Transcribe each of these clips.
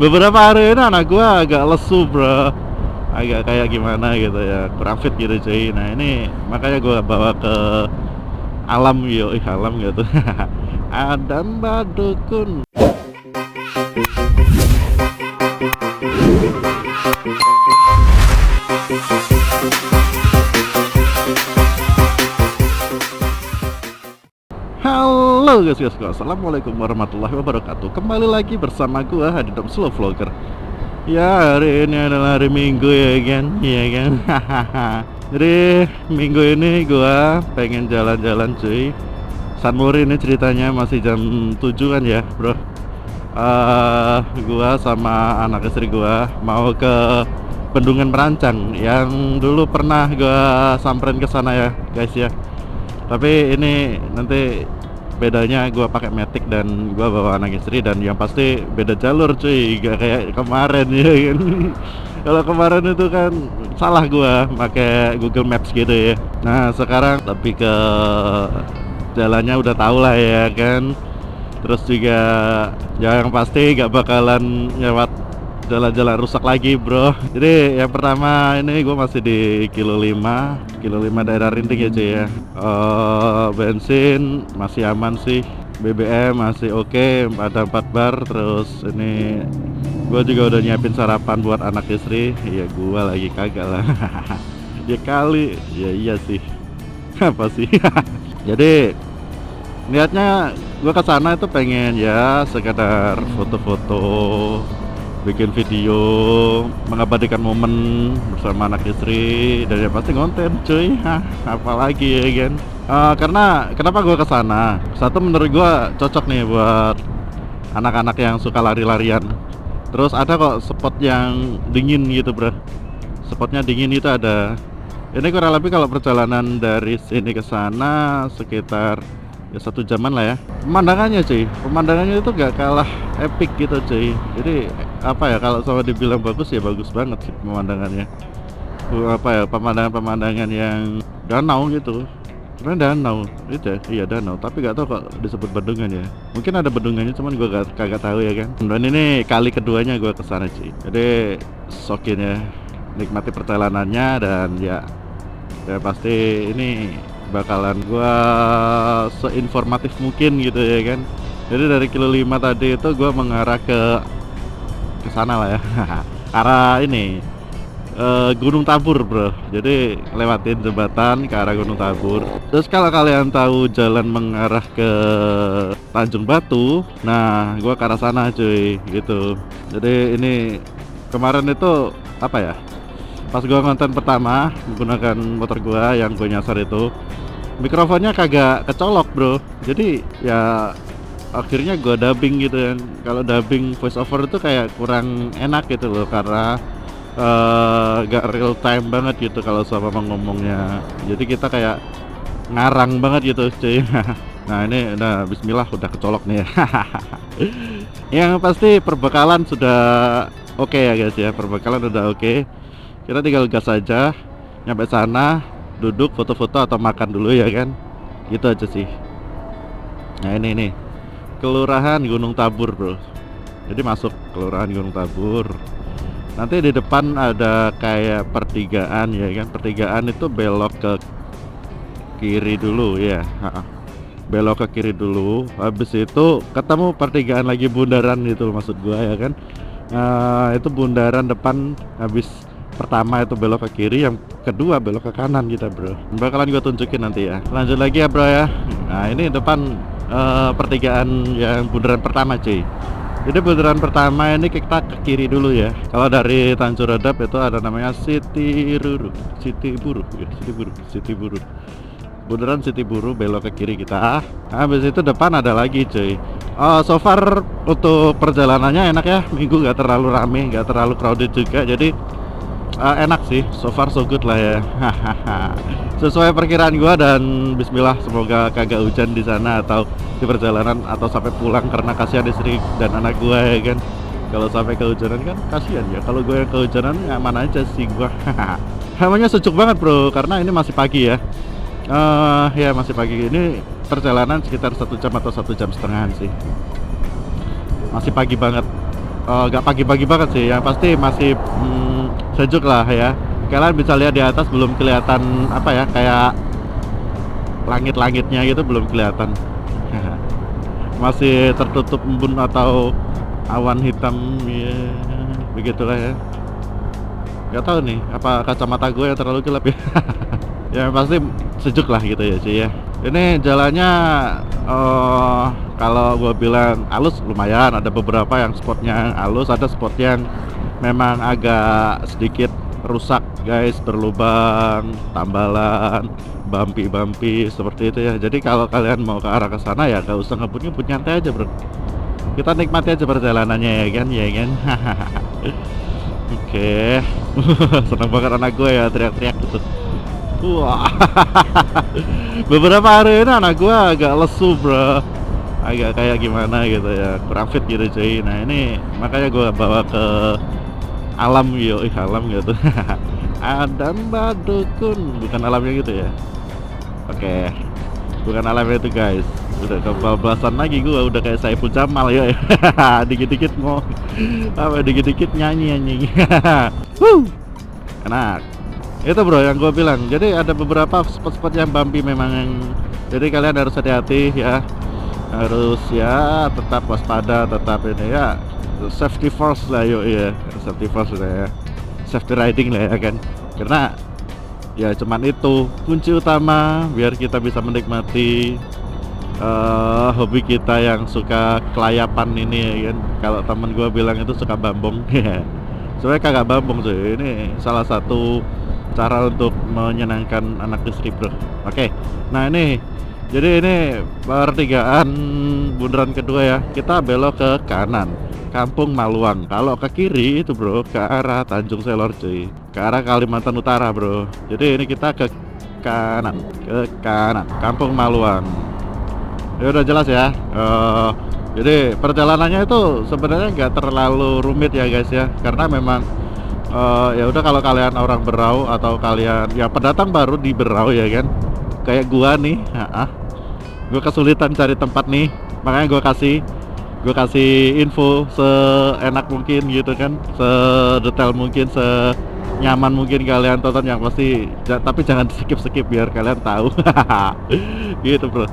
Beberapa hari ini anak gua agak lesu bro, agak kayak gimana gitu ya, kurang fit gitu cuy. Nah ini makanya gua bawa ke alam, yo alam gitu. Ada Mbak Dukun. Halo guys, assalamualaikum warahmatullahi wabarakatuh. Kembali lagi bersama gua Hadidom Slow Vlogger. Ya, hari ini adalah hari Minggu ya kan, iya kan. Jadi minggu ini gua pengen jalan-jalan cuy. Sunmori ini ceritanya masih jam 7 kan ya bro. Gua sama anak istri gua mau ke Bendungan Merancang yang dulu pernah gua samperin ke sana ya guys ya. Tapi ini nanti bedanya gua pakai Matic dan gua bawa anak istri, dan yang pasti beda jalur cuy, gak kayak kemarin ya kan. Kalau kemarin itu kan salah gua pakai Google Maps gitu ya. Nah sekarang lebih ke jalannya udah tau lah ya kan. Terus juga ya yang pasti gak bakalan lewat jalan-jalan rusak lagi bro. Jadi yang pertama ini gue masih di kilo 5 daerah Rinting ya cuy ya. Bensin masih aman sih, BBM masih oke, ada 4 bar. Terus ini gue juga udah nyiapin sarapan buat anak istri. Ya gue lagi kagak lah. Ya kali, ya iya sih. Apa sih? Jadi niatnya gue kesana itu pengen ya sekedar foto-foto, bikin video, mengabadikan momen bersama anak istri, dan ya pasti konten cuy. Apalagi ya kan. Karena kenapa gue kesana, satu menurut gue cocok nih buat anak-anak yang suka lari-larian. Terus ada kok spot yang dingin gitu bro, spotnya dingin itu ada. Ini kurang lebih kalau perjalanan dari sini ke sana sekitar ya 1 jaman lah ya. Pemandangannya cuy, pemandangannya itu gak kalah epic gitu cuy. Jadi apa ya, kalau sama dibilang bagus ya bagus banget sih pemandangannya. Apa ya, pemandangan yang danau gitu. Karena danau itu ya, iya danau, tapi gak tahu kok disebut bendungan ya. Mungkin ada bendungannya cuman gua kagak tahu ya kan. Dan ini kali keduanya gua kesana cuy. Jadi sokin ya, nikmati perjalanannya, dan ya pasti ini bakalan gua seinformatif mungkin gitu ya kan. Jadi dari kilo 5 tadi itu gua mengarah ke sana lah ya. Arah ini Gunung Tabur bro. Jadi lewatin jembatan ke arah Gunung Tabur. Terus kalau kalian tahu jalan mengarah ke Tanjung Batu, nah gua ke arah sana cuy gitu. Jadi ini kemarin itu apa ya, pas gua konten pertama menggunakan motor gua yang gua nyasar itu, mikrofonnya kagak kecolok bro. Jadi ya akhirnya gua dubbing gitu kan. Kalau dubbing voice over itu kayak kurang enak gitu loh, karena gak real time banget gitu kalau sama ngomongnya. Jadi kita kayak ngarang banget gitu cuy. Nah ini udah bismillah udah kecolok nih ya. Yang pasti perbekalan sudah oke ya guys ya, perbekalan udah oke. Kita tinggal gas aja, nyampe sana duduk foto-foto atau makan dulu ya kan, gitu aja sih. Nah ini nih Kelurahan Gunung Tabur bro. Jadi masuk Kelurahan Gunung Tabur, nanti di depan ada kayak pertigaan ya kan. Pertigaan itu belok ke kiri dulu ya. Belok ke kiri dulu, habis itu ketemu pertigaan lagi, bundaran gitu maksud gua ya kan. Itu bundaran depan, habis pertama itu belok ke kiri, yang kedua belok ke kanan kita bro. Bakalan gue tunjukin nanti ya. Lanjut lagi ya bro ya. Nah ini depan pertigaan yang bundaran pertama cuy. Jadi bundaran pertama ini kita ke kiri dulu ya. Kalau dari Tanjung Redap itu ada namanya City Buru ya, City Buru. Bundaran City Buru, belok ke kiri kita. Habis itu depan ada lagi cuy. So far untuk perjalanannya enak ya, minggu gak terlalu rame, gak terlalu crowded juga. Jadi enak sih, so far so good lah ya. Sesuai perkiraan gua, dan bismillah semoga kagak hujan di sana atau di perjalanan atau sampai pulang, karena kasihan istri dan anak gua ya kan. Kalau sampai kehujanan kan kasihan ya. Kalau gue yang kehujanan aman aja sih gua. Namanya sejuk banget bro, karena ini masih pagi ya. Ya masih pagi. Ini perjalanan sekitar 1 jam atau 1,5 jam sih. Masih pagi banget. nggak pagi-pagi banget sih, yang pasti masih sejuk lah ya. Kalian bisa lihat di atas belum kelihatan apa ya, kayak langit-langitnya gitu belum kelihatan. Masih tertutup embun atau awan hitam ya, begitulah ya. Nggak tahu nih apa kacamata gue yang terlalu gelap ya. Ya pasti sejuk lah gitu ya sih ya. Ini jalannya kalau gue bilang halus lumayan, ada beberapa yang spotnya halus, ada spot yang memang agak sedikit rusak guys, berlubang, tambalan, bumpy seperti itu ya. Jadi kalau kalian mau ke arah ke sana ya gak usah ngebut-ngebut, nyantai aja bro. Kita nikmati aja perjalanannya ya kan. Oke. Seneng banget anak gue ya teriak-teriak gitu. Wah. Beberapa hari ini anak gue agak lesu bro, agak kayak gimana gitu ya, kurang fit gitu cuy. Nah ini makanya gue bawa ke alam alam gitu. Adam Badukun, bukan alamnya gitu ya. Oke, bukan alamnya itu guys. Udah kebablasan lagi gue, udah kayak Saiful Jamal ya. Dikit-dikit mau apa, dikit-dikit nyanyi anjing. Enak. Itu bro yang gue bilang, jadi ada beberapa spot-spot yang bumpy memang yang, jadi kalian harus hati-hati ya, harus ya tetap waspada, tetap ini ya, safety first lah ya, safety first lah ya, safety riding lah ya kan, karena ya cuman itu kunci utama biar kita bisa menikmati hobi kita yang suka kelayapan ini ya kan. Kalau temen gue bilang itu suka bambong ya, sebenarnya kagak bambong sih, ini salah satu cara untuk menyenangkan anak istri bro. Oke, nah ini jadi ini pertigaan bundaran kedua ya, kita belok ke kanan Kampung Maluang. Kalau ke kiri itu bro ke arah Tanjung Selor cuy, ke arah Kalimantan Utara bro. Jadi ini kita ke kanan Kampung Maluang ya, udah jelas ya. Jadi perjalanannya itu sebenarnya nggak terlalu rumit ya guys ya, karena memang ya udah kalau kalian orang Berau atau kalian ya pendatang baru di Berau ya kan, kayak gua nih, gue kesulitan cari tempat nih, makanya gue kasih info seenak mungkin gitu kan, sedetail mungkin, senyaman mungkin kalian tonton yang pasti, tapi jangan skip biar kalian tahu. Gitu bro,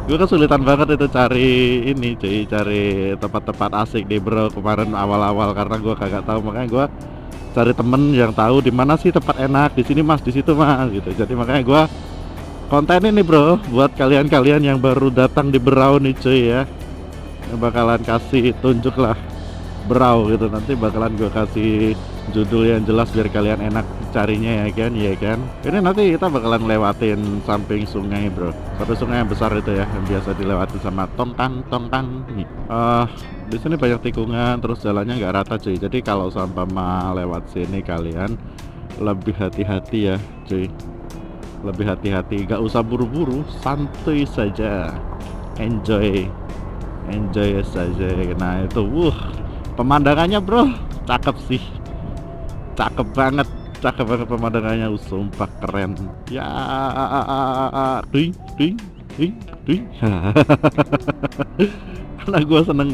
gue kesulitan banget itu cari ini cuy, cari tempat-tempat asik di Berau kemarin awal-awal, karena gue kagak tahu, makanya gue cari temen yang tahu di mana sih tempat enak, di sini mas, di situ mas gitu. Jadi makanya gua konten ini bro buat kalian yang baru datang di Berau nih cuy ya, bakalan kasih tunjuk lah Berau gitu, nanti bakalan gua kasih judul yang jelas biar kalian enak carinya ya kan. Ini nanti kita bakalan lewatin samping sungai bro, satu sungai yang besar itu ya, yang biasa dilewatin sama tongkang nih. Di sini banyak tikungan, terus jalannya nggak rata cuy. Jadi kalau sama lewat sini kalian lebih hati-hati ya cuy, lebih hati-hati, nggak usah buru-buru, santuy saja, enjoy saja. Nah itu pemandangannya bro cakep sih, cakep banget pemandangannya, sumpah keren ya. Ding anak gue seneng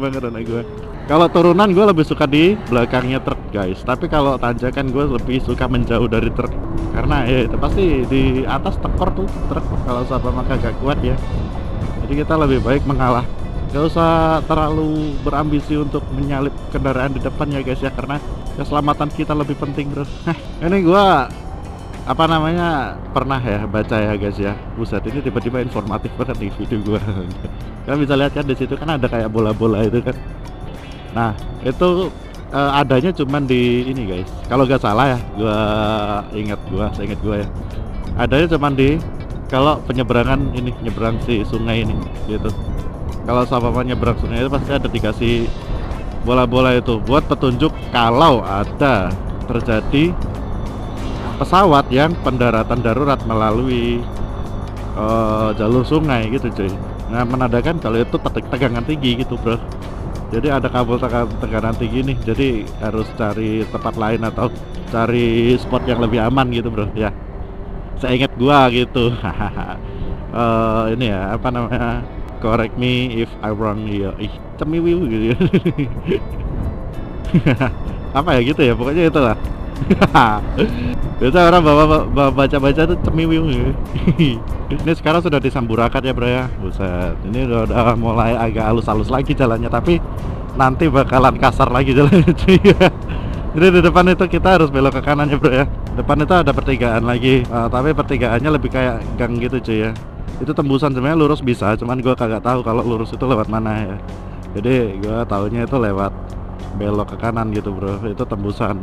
banget anak gue. Kalau turunan gue lebih suka di belakangnya truk guys, tapi kalau tanjakan gue lebih suka menjauh dari truk, karena ya itu pasti di atas tekor tuh truk kalau sama kagak kuat ya. Jadi kita lebih baik mengalah, gak usah terlalu berambisi untuk menyalip kendaraan di depan ya guys ya, karena keselamatan kita lebih penting bro. Ini gua apa namanya pernah ya baca ya guys ya, buset ini tiba-tiba informatif banget nih video gua. Kalian bisa lihat kan di situ kan ada kayak bola-bola itu kan. Nah itu adanya cuman di ini guys, kalau nggak salah ya, seingat gua ya, adanya cuman di kalau penyeberangan ini, nyebrang si sungai ini gitu. Kalau sama nyebrang sungai itu pasti ada dikasih bola-bola itu buat petunjuk kalau ada terjadi pesawat yang pendaratan darurat melalui jalur sungai gitu cuy. Nah menandakan kalau itu tegangan tinggi gitu bro, jadi ada kabel tegangan tinggi nih, jadi harus cari tempat lain atau cari spot yang lebih aman gitu bro ya, seingat gua gitu. Ini ya apa namanya, correct me if I wrong ya, cemiwiu gitu. Apa ya gitu ya, pokoknya itulah. Biasa orang bawa baca-baca tuh cemiwiu. Ini sekarang sudah di Samburakat ya bro ya. Buset, ini udah mulai agak halus-halus lagi jalannya, tapi nanti bakalan kasar lagi jalannya cuy. Jadi di depan itu kita harus belok ke kanan ya bro ya. Depan itu ada pertigaan lagi, tapi pertigaannya lebih kayak gang gitu cuy ya. Itu tembusan, sebenarnya lurus bisa, cuman gua kagak tahu kalau lurus itu lewat mana ya. Jadi gua taunya itu lewat belok ke kanan gitu bro, itu tembusan.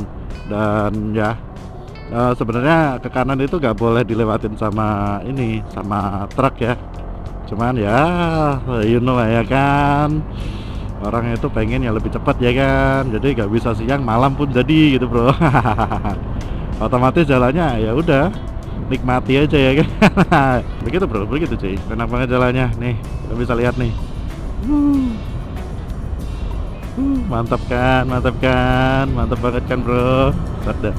Dan ya sebenarnya ke kanan itu nggak boleh dilewatin sama ini, sama truk ya. Cuman ya you know lah ya kan, orang itu pengen yang lebih cepat ya kan, jadi nggak bisa siang malam pun jadi gitu bro. Otomatis jalannya ya udah nikmati aja ya kan. Begitu bro, begitu cuy, enak banget jalannya nih, lo bisa lihat nih. Mantap kan, mantap kan, mantap banget kan bro. Sudah.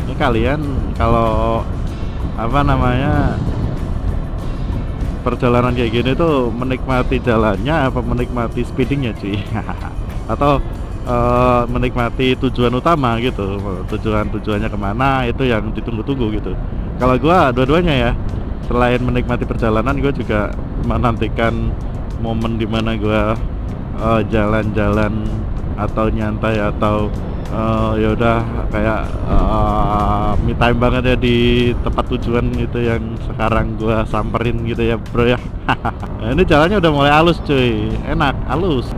Ini kalian kalau apa namanya perjalanan kayak gini tuh menikmati jalannya apa menikmati speedingnya cuy? Atau menikmati tujuan utama gitu, tujuannya kemana itu yang ditunggu-tunggu gitu. Kalau gua dua-duanya ya, selain menikmati perjalanan, gua juga menantikan momen dimana gua jalan-jalan atau nyantai atau ya udah kayak me time banget ya di tempat tujuan gitu yang sekarang gua samperin gitu ya bro ya. Nah, ini jalannya udah mulai halus cuy, enak, halus.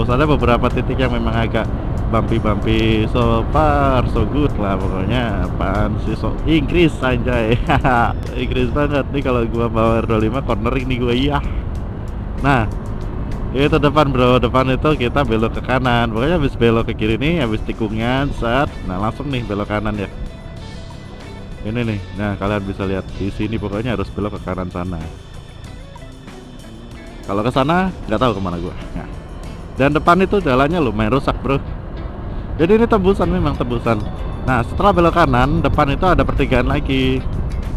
Ada beberapa titik yang memang agak bumpy, so far so good lah pokoknya. Apaan sih, so Inggris anjay. Inggris banget nih kalau gua bawa R25 cornering nih gua ya. Nah itu depan bro, depan itu kita belok ke kanan. Pokoknya habis belok ke kiri nih, habis tikungan saat, nah langsung nih belok kanan ya. Ini nih, nah kalian bisa lihat di sini pokoknya harus belok ke kanan sana. Kalau ke sana nggak tahu kemana gua. Nah, dan depan itu jalannya lumayan rusak bro. Jadi ini tembusan, memang tembusan. Nah setelah belok kanan, depan itu ada pertigaan lagi.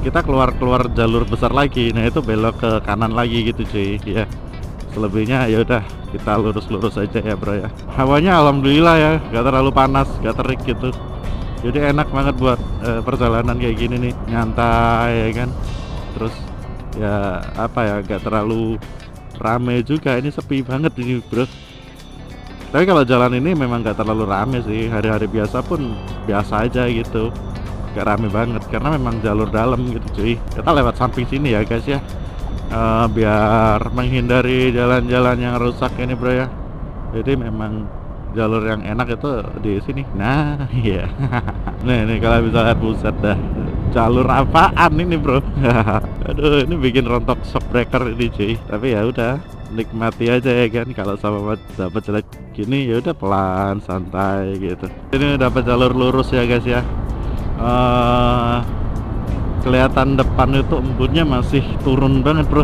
Kita keluar jalur besar lagi. Nah itu belok ke kanan lagi gitu cuy ya. Selebihnya ya udah kita lurus aja ya bro ya. Hawanya alhamdulillah ya, gak terlalu panas, gak terik gitu. Jadi enak banget buat perjalanan kayak gini nih, nyantai ya kan. Terus ya apa ya, gak terlalu rame juga, ini sepi banget ini bro. Tapi kalau jalan ini memang gak terlalu rame sih, hari-hari biasa pun biasa aja gitu, gak rame banget karena memang jalur dalam gitu cuy. Kita lewat samping sini ya guys ya. Biar menghindari jalan-jalan yang rusak ini bro ya. Jadi memang jalur yang enak itu di sini. Nah iya. Nih kalian bisa lihat, buset dah, jalur apaan ini bro. Aduh ini bikin rontok shock breaker ini cuy. Tapi ya udah nikmati aja ya kan. Kalau sama dapat jelek gini ya udah pelan santai gitu. Ini dapat jalur lurus ya guys ya. Kelihatan depan itu embunnya masih turun banget bro.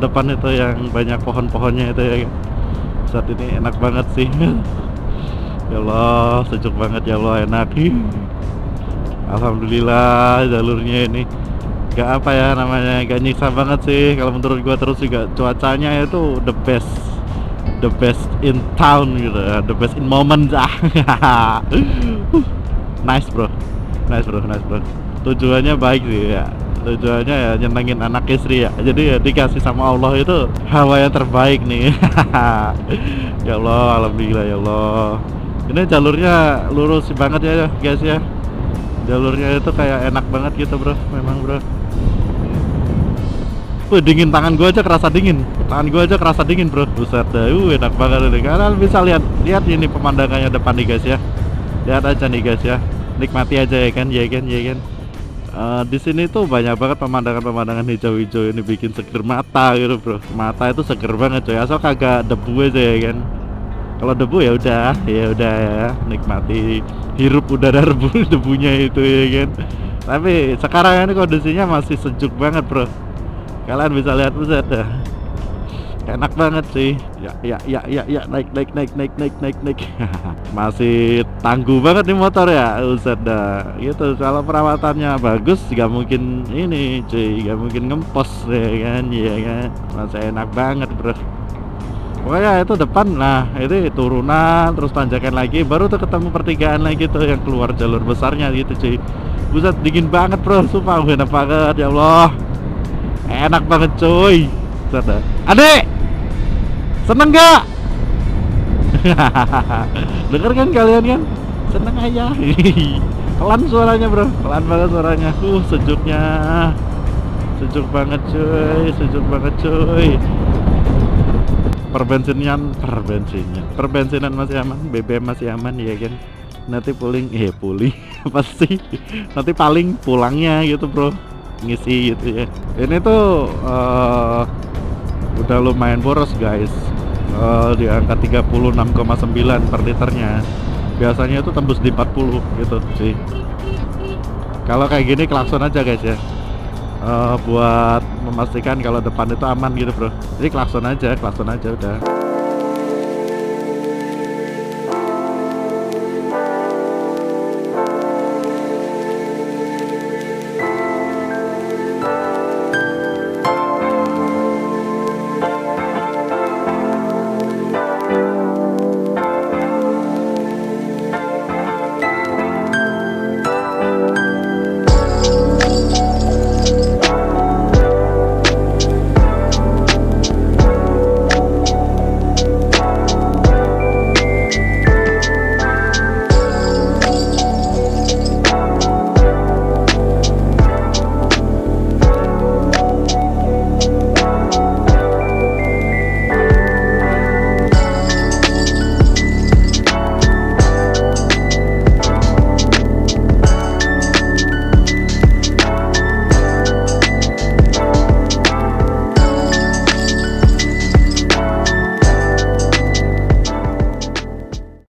Depan itu yang banyak pohon-pohonnya itu ya. Saat ini enak banget sih. Ya Allah sejuk banget ya Allah, enak. Alhamdulillah jalurnya ini gak apa ya namanya, gak nyiksa banget sih kalau menurut gua. Terus juga cuacanya itu the best in town gitu, the best in moment. Nice bro. Tujuannya baik sih ya, tujuannya ya nyenengin anak istri ya, jadi ya dikasih sama Allah itu hawa yang terbaik nih. Ya Allah alhamdulillah ya Allah. Ini jalurnya lurus banget ya guys ya, jalurnya itu kayak enak banget gitu bro, memang bro. Dingin, tangan gua aja kerasa dingin bro, buset dah. Enak banget ini, kalian bisa lihat ini pemandangannya depan nih guys ya. Lihat aja nih guys ya, nikmati aja ya kan. Di sini tuh banyak banget pemandangan hijau-hijau, ini bikin seger mata gitu bro. Mata itu seger banget coy, asal kagak debu aja ya kan. Kalau debu ya udah ya, nikmati hirup udara debunya itu ya kan. Tapi sekarang ini kondisinya masih sejuk banget bro. Kalian bisa lihat, buset dah, enak banget sih ya. Naik. Masih tangguh banget nih motor ya, buset dah gitu. Kalau perawatannya bagus gak mungkin ini cuy, gak mungkin ngempos ya kan. Masih enak banget bro. Pokoknya itu depan, nah itu turunan terus tanjakan lagi, baru tuh ketemu pertigaan lagi tuh yang keluar jalur besarnya gitu cuy. Buset dingin banget bro, sumpah enak banget ya Allah, enak banget cuy. Buset dah. Adek, seneng gak? Denger kan kalian kan? Seneng aja. Pelan suaranya bro, pelan banget suaranya. Sejuknya, sejuk banget cuy, sejuk banget cuy. Perbensinan masih aman, BBM masih aman ya kan. Nanti pulling pasti nanti paling pulangnya gitu bro, ngisi gitu ya. Ini tuh udah lumayan boros guys, di angka 36,9 per liternya. Biasanya itu tembus di 40 gitu sih. Kalau kayak gini klakson aja guys ya, buat memastikan kalau depan itu aman gitu bro. Jadi klakson aja udah.